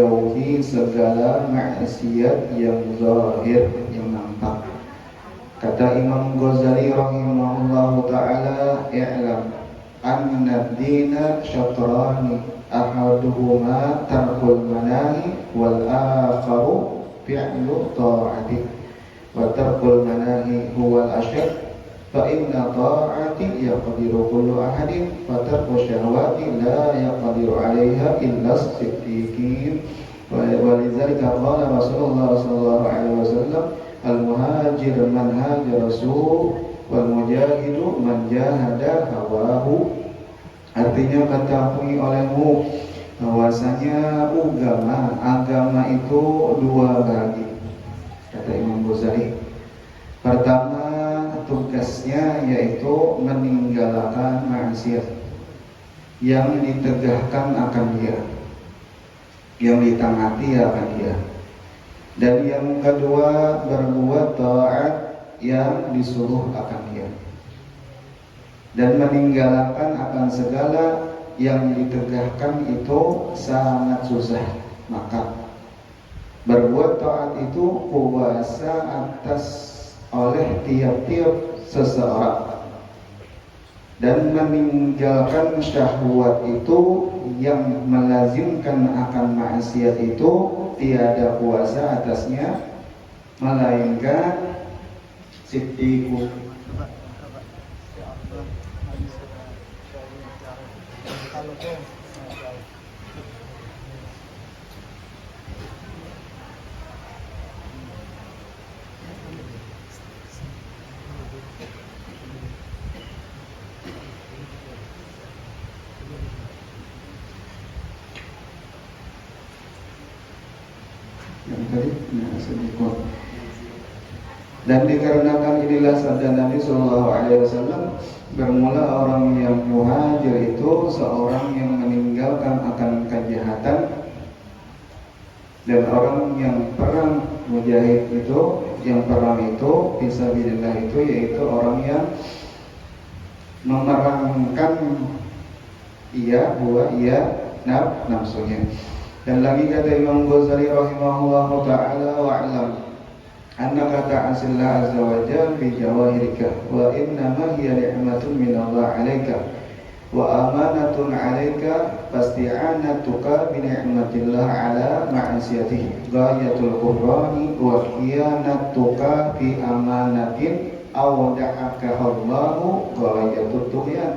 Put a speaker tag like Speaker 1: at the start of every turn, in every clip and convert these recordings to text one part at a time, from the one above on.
Speaker 1: menjauhi segala maksiat yang zahir, yang nampak. Kata Imam Ghazali rahimahullahu ta'ala, i'lam anna ad-dina syatrani ahaduhuma tarkul manahi wal akharu fi'lu ta'ati wa tarkul manahi huwal asyad fa inna ta'ati yaqdiru kullu ahadin wa tarku syahwati la yaqdiru 'alaiha illa as-siddiqin. Wa lidzalika qala Rasulullah sallallahu alaihi wasallam, al-muhajir man hajara su' wal mujahidu man jahada hawahu. Artinya, ketahui olehmu bahwasanya agama itu dua bagi. Kata Imam Ghazali, pertama tugasnya yaitu meninggalkan maksiat yang ditegahkan akan dia, yang ditangati akan dia. Dan yang kedua, berbuat taat yang disuruh akan dia, dan meninggalkan akan segala yang ditegahkan itu sangat susah. Maka berbuat taat itu kuasa atas oleh tiap-tiap seseorang, dan meninggalkan syahwat itu yang melazimkan akan maksiat itu tiada kuasa atasnya melainkan siddiqu. Dan dikarenakan inilah sabda Nabi Sallallahu Alaihi Wasallam, bermula orang yang muhajir itu seorang yang meninggalkan akan kejahatan, dan orang yang perang mujahid itu, yang perang itu fisabilillah itu yaitu orang yang memerangkan nafsunya. Dan lagi kata Imam Ghazali rahimahullahu ta'ala, wa'lam annaka ta'asillah azza wa jalla bi jawahirika wa innama hiya ni'matun min Allah 'alaika wa amanatun 'alaika fasti'anatuka bi ni'matillah 'ala ma'asiyatihi ghayatul kufrani wa khiyanatuka fi amanatin aw da'aka Allahu ghayatut tughyan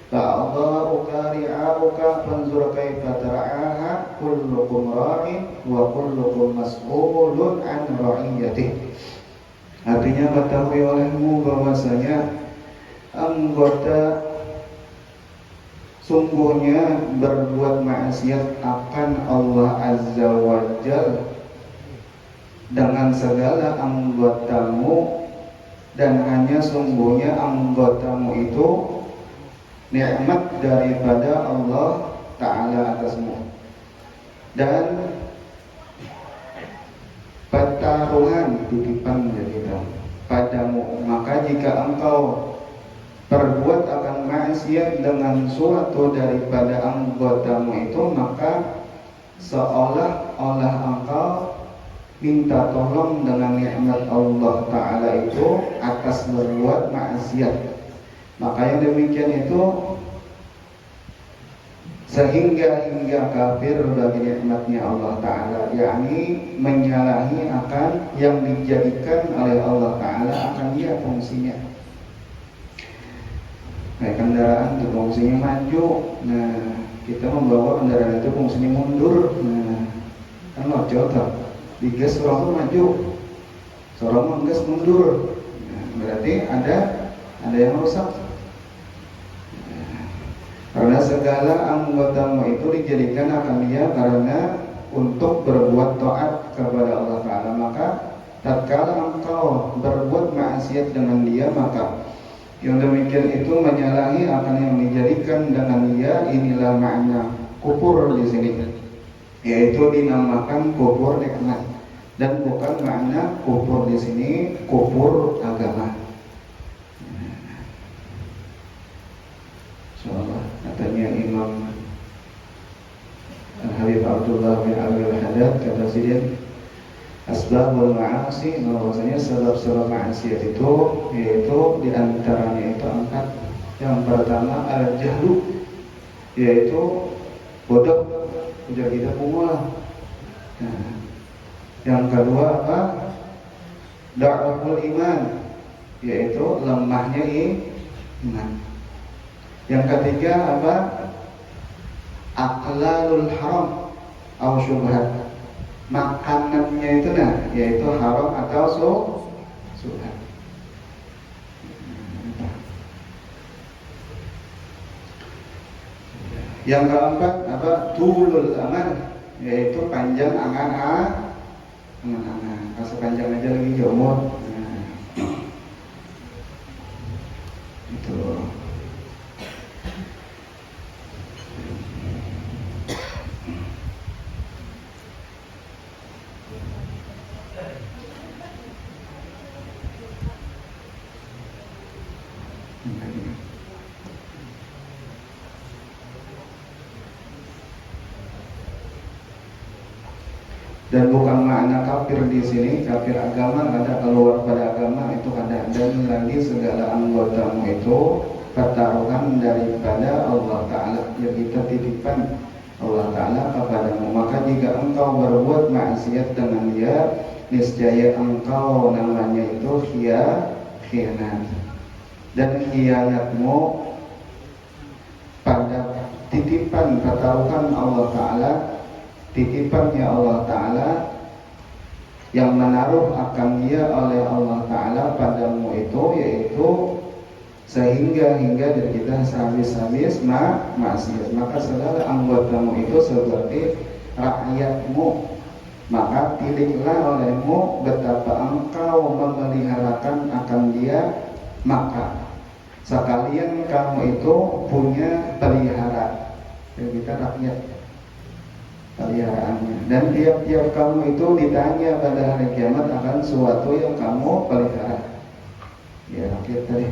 Speaker 1: fa'adha'uka ri'a'uka fanzur kaifa tar'aha kullukum ra'in wa kullukum mas'ulun an ra'iyatihi. Artinya, ketahui olehmu bahwasanya anggota sungguhnya berbuat maksiat akan Allah Azza wa Jalla dengan segala anggotamu, dan hanya sungguhnya anggotamu itu nikmat daripada Allah Ta'ala atasmu, dan pertaruhan titipan dari kita padamu. Maka jika engkau perbuat akan maksiat dengan suatu daripada anggotamu itu, maka seolah-olah engkau minta tolong dengan nikmat Allah Ta'ala itu atas berbuat maksiat. Maka yang demikian itu sehingga kafir bagi nikmatnya Allah Ta'ala, yakni menyalahi akan yang dijadikan oleh Allah Ta'ala akan dia fungsinya. Kayak kendaraan itu fungsinya maju, nah kita membawa kendaraan itu fungsinya mundur, nah kan locot, digas sorong maju, sorong gas mundur, nah, berarti ada yang rusak. Karena segala anggotamu itu dijadikan akan dia karena untuk berbuat taat kepada Allah Ta'ala. Maka tatkala engkau berbuat maksiat dengan dia, maka yang demikian itu menyalahi akan yang dijadikan dengan dia. Inilah makna kufur di sini, yaitu dinamakan kufur nikmat, dan bukan makna kufur di sini kufur agama. Insyaallah, katanya Imam Habib Abdullah bin Abil Haddad kata Sidin asbabul ma'asi, bahwasanya sebab-sebab maksiat itu yaitu diantaranya itu empat. Yang pertama al-jahlu, yaitu bodoh, ujar kita semua. Nah, yang kedua apa? Da'aful iman, yaitu lemahnya iman. Yang ketiga apa? Aqlalul haram atau syubhat, makanannya itu yaitu haram atau syubhat. Yang keempat apa? Tulul amal, yaitu panjang angan-angan. Kasih panjang aja lagi umur. Itu. Dan bukan makna kafir di sini, kafir agama ada, keluar pada agama itu ada, dan lagi segala anggotamu itu pertaruhan daripada Allah Ta'ala, yang kita titipkan Allah Ta'ala kepadamu. Maka jika engkau berbuat maksiat dengan dia, niscaya engkau namanya itu khianat, dan khianatmu pada titipan pertaruhan Allah Ta'ala, titipannya Allah Ta'ala yang menaruh akan dia oleh Allah Ta'ala padamu itu, yaitu sehingga diri kita habis-habis maksiat. Maka segala anggotamu itu seperti rakyatmu, maka pilihlah olehmu betapa engkau memeliharakan akan dia, maka sekalian kamu itu punya pelihara. Jadi kita rakyat peliharaannya, dan tiap-tiap kamu itu ditanya pada hari kiamat akan suatu yang kamu pelihara. Ya rakyat tadi.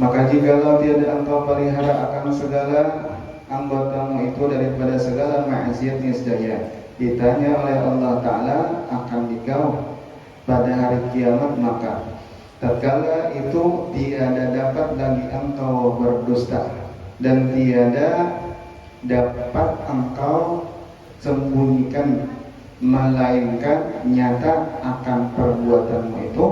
Speaker 1: Maka jikalau tiada engkau pelihara akan segala anggotamu itu daripada segala maksiat, niscaya ditanya oleh Allah Ta'ala akan dikau pada hari kiamat, maka tatkala itu tiada dapat lagi engkau berdusta, dan tiada dapat engkau sembunyikan, melainkan nyata akan perbuatanmu itu,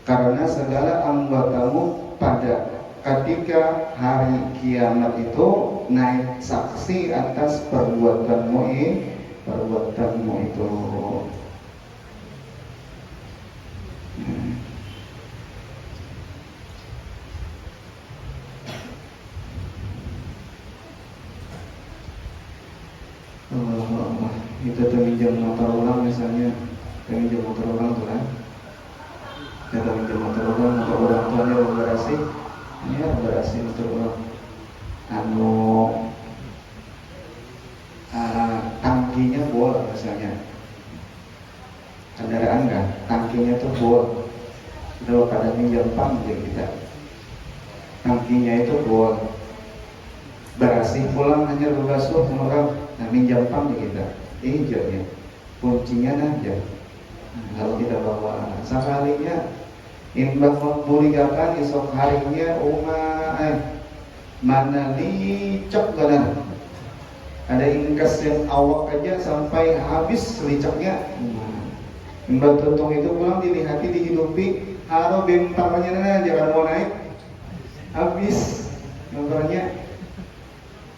Speaker 1: karena segala anggotamu pada ketika hari kiamat itu naik saksi atas perbuatanmu itu. Allah, itu minjam motor ulang misalnya, minjam motor ulang tuh kan, kita minjam motor ulang tuanya berasi, ya berasi motor ulang, tangkinya bol misalnya, kendaraan kan, tangkinya tuh bol, itu pada minjam pam aja kita, tangkinya itu bol, berasi pulang hanya berbasuh orang. Nah, minjam pam di kita, hijaunya, kuncinya aja. Lalu kita bawa, sekalinya imbang membuligakan esok harinya mana licok kan? Ada ingkas yang awak aja sampai habis licoknya. Imbang tuntung itu pulang dilihati, dihidupi, haro bemparnya jangan mau naik, habis bemparnya.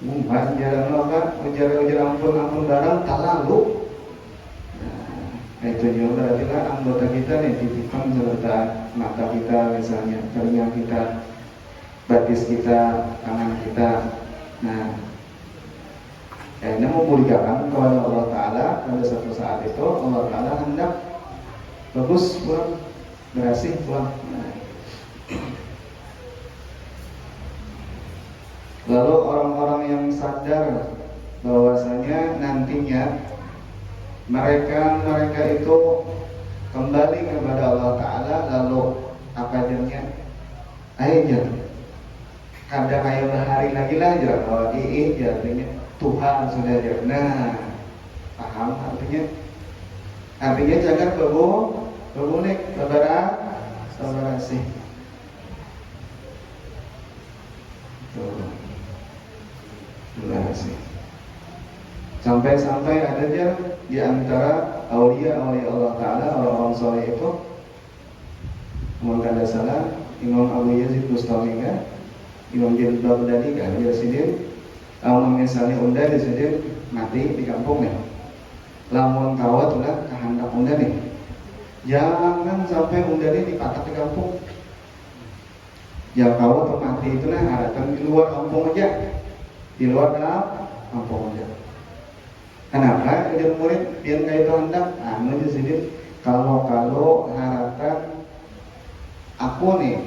Speaker 1: Jalan apa? Ujar ampun barang tak lalu. Nah, itu juga berarti lah anggota kita nih titipan serta mata kita misalnya, telinga kita, batis kita, tangan kita. Nah, ini memulihkan kepada Allah Ta'ala. Pada suatu saat itu Allah Ta'ala hendak bagus pulang, berhasil pulang. Lalu orang-orang yang sadar bahwasanya nantinya mereka itu kembali kepada Allah Ta'ala, lalu apa jadinya? aja kadang kayak bahari lagi lah ya kalau ya artinya Tuhan sudah aja. Nah, paham artinya jangan bebunik saudara sih. Terima kasih. Sampai-sampai ada dia di antara aulia Allah Ta'ala, orang-orang soleh itu mengkanda salah Imam Abu Yazid Bustami kan, Imam Jalil Baghdadi kan, dia sidin misalnya unda di sidin mati di kampung nih, lamun kawat udah kehendak unda nih, jangan sampai unda ini dipatak di kampung. Yang kawat mati itu nah harapan di luar kampung aja, di luar kampung aja. Kenapa? Jadi murid biar kayak itu hendak, di sini kalau harapan aku nih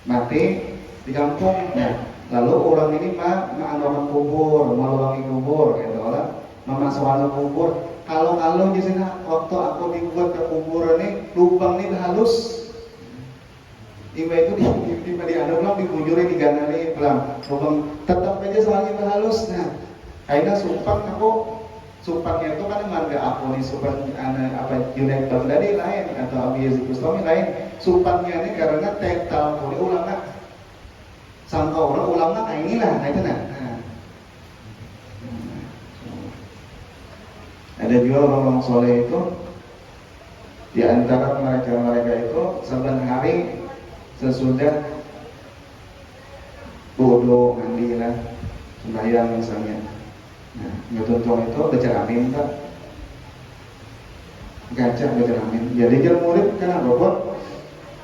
Speaker 1: mati di kampung, ya. Lalu orang ini mengandalkan kubur, meluangi kubur, gitu lah, memasukkan kubur. Kalau di sini waktu aku dibuat ke kubur ini lubang ini halus. Iba itu di anu bilang dibujuri diganali pelang lubang tetap aja soalnya halus. Nah, akhirnya sumpahnya itu kan marga aku nih sumpah apa Junaid Baghdadi lain atau Abu Yazid Bustami lain. Sumpahnya ini karena tetal oleh ulama. Sangka orang ulama kayak inilah, itu nah. Ada juga orang-orang soleh itu di antara mereka itu saban hari sesudah wudu mandi lah sembahyang misalnya. Nah, ngetuntun itu baca amin tak? Gaca baca amin. Jadi jangan murid kenapa buat?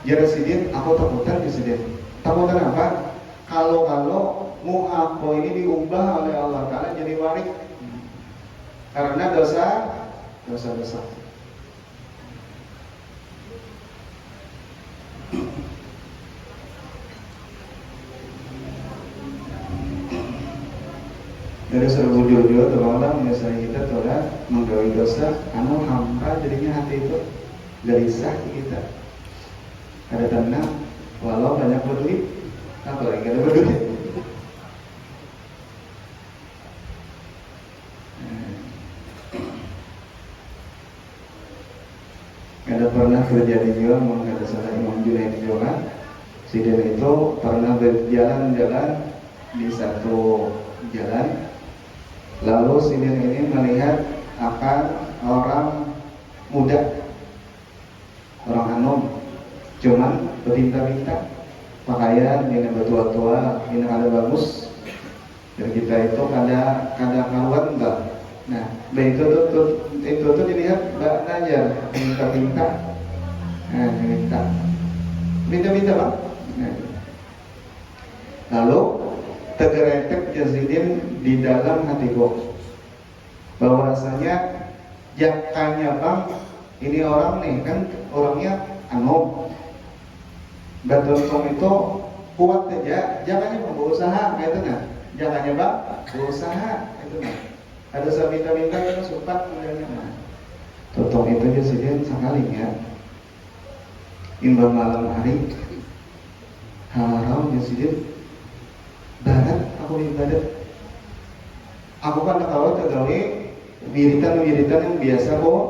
Speaker 1: Jadi sidin aku takutan di sidin. Takutan apa? Kalau mu aku ini diubah oleh Allah Ta'ala jadi warik karena dosa. Dari serbu jujur teman-teman misalnya kita telah menggawi dosa anu hampa jadinya hati itu gelisah kita ada tenang walau banyak berduit apalagi ada berduit. Ada pernah terjadi juga mengatakan salah Imam Junaid juga sidin itu pernah berjalan-jalan di satu jalan. Lalu sidin ini melihat akan orang muda, orang anum, cuman berpinta-pinta, pakaian ini bertua-tua, ini ada bagus. Dan kita itu kada karuan enggak. Nah, itu tuh dilihat mbak aja pinta-pinta, pinta bang. Nah. Lalu tergeretek Yazidin di dalam hatiku bahwasanya jakanya bang ini orang nih kan orangnya beruntung itu kuat aja jakanya bang berusaha gitu nah jakanya bang berusaha itu nah ada sabita-bita yang supat modelnya nah totong itu Yazidin sekalinya imbang malam hari haram Yazidin barat aku ibadat. Aku kan kalau tergawe wiritan yang biasa kok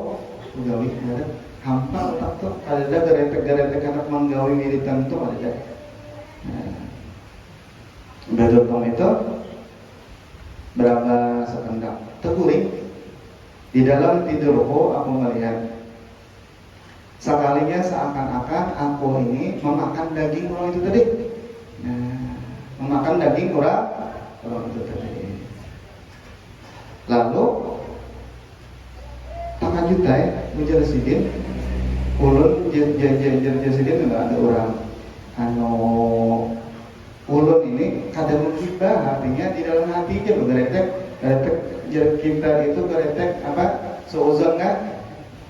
Speaker 1: gawe barat. Hampa otak tuh ada geretek anak menggawe wiritan tuh ada. Bedotong itu berapa sependak terguling di dalam tidurku aku melihat sekalinya seakan-akan aku ini memakan daging orang itu tadi. Memakan daging orang itu tadi. Lalu tak juta ya menjelasidin ulun jelasidin enggak ada orang ulun ini kadang menghibah artinya di dalam hatinya bergeretek kita itu geretek apa seuzon kan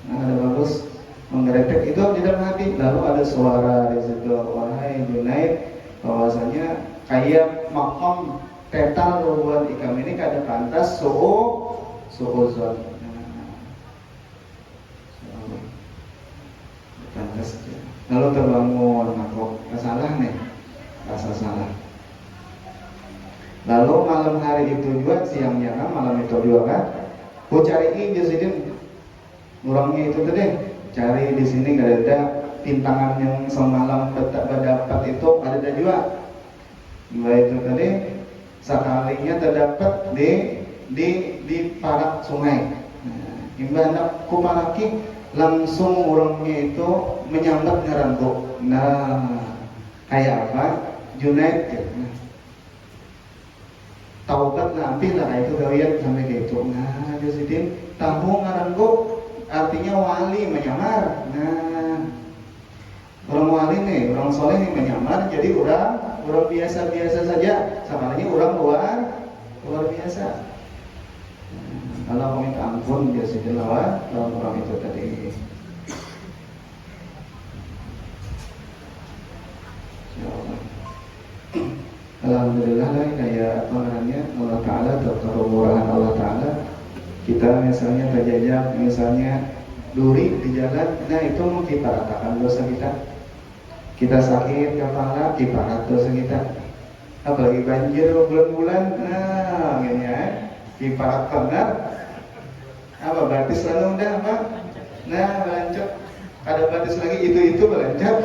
Speaker 1: ada bagus menggeretek itu di dalam hati lalu ada suara di situ wahai Junaid bahwasanya kayak makom tetal rubuhan ikam ini kada pantas suuzon pantas lalu terbangun aku salah nih rasa salah. Lalu malam hari itu juga, siangnya kan, malam itu juga kan, ku cari ini jadi orangnya itu tadi, cari di sini nggak ada pintangan yang semalam dapat itu ada juga. Nah itu tadi sekalinya terdapat di parak sungai. Imbah nak kuparaki langsung orangnya itu menyambat ngaranggo. Nah kayak apa? Junaid taubat nampih lah itu gawian sampai gitu. Nah jadi tahu ngaranggo artinya wali menyamar. Nah orang wali nih, orang soleh nih menyamar jadi orang biasa-biasa saja. Sebenarnya orang luar biasa. Kalau minta ampun biasa dilawan orang itu tadi. Alhamdulillah lah kayak apa namanya Allah Ta'ala atau kemurahan Allah Ta'ala. Kita misalnya terjajah misalnya duri di jalan, nah itu mengkiparatakan dosa kita. Kita sakit kepala, kiparat dosa kita. Apalagi banjir bulan-bulan, nah gini ya, kiparat benar. Apa batis lalu udah apa? Nah belancok, ada batis lagi itu belancok.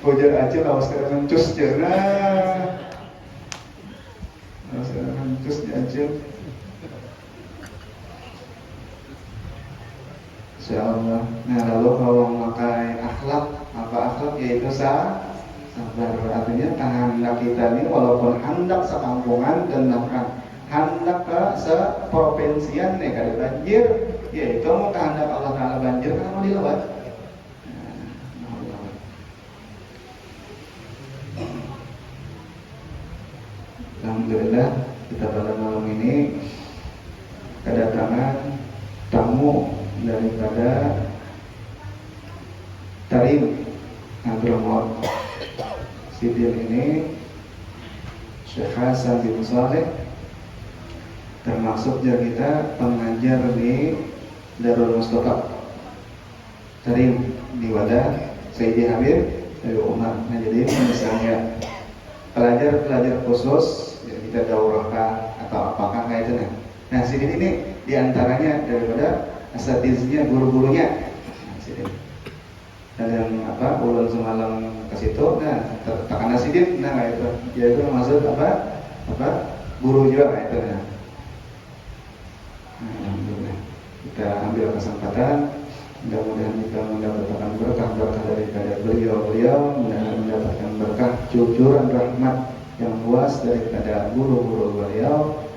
Speaker 1: Hujan aja lawas kena mencus jana, lawas kena mencus aja. Insyaallah. Nah lalu kalau memakai akhlak, apa akhlak yaitu sabar. Artinya kehendak kita ini walaupun hendak sekampungan dan bahkan hendak ke seprovinsian nih kada banjir, yaitu mau kehendak Allah Taala banjir kan mau dilewat. Alhamdulillah kita pada malam ini kedatangan tamu daripada Tarim Agramot Sidil ini, Syekh Hasan bin Saleh, termasuk juga kita pengajar di Darul Mustafa Tarim di wadah Sayyidi Habib dari Umar. Nah jadi misalnya pelajar khusus ya kita daurahkan atau apakah kayak itu nah Sidil ini diantaranya daripada asatiznya guru-gurunya. Nah, Sidil dan yang apa ulun semalam ke situ, nah tekan Sidil, nah kayak itu dia itu maksud apa guru juga kayak itu. Nah alhamdulillah kita ambil kesempatan, mudah-mudahan kita mendapatkan berkah daripada beliau, mudah-mudahan mendapatkan berkah cucuran rahmat yang luas daripada guru-guru beliau.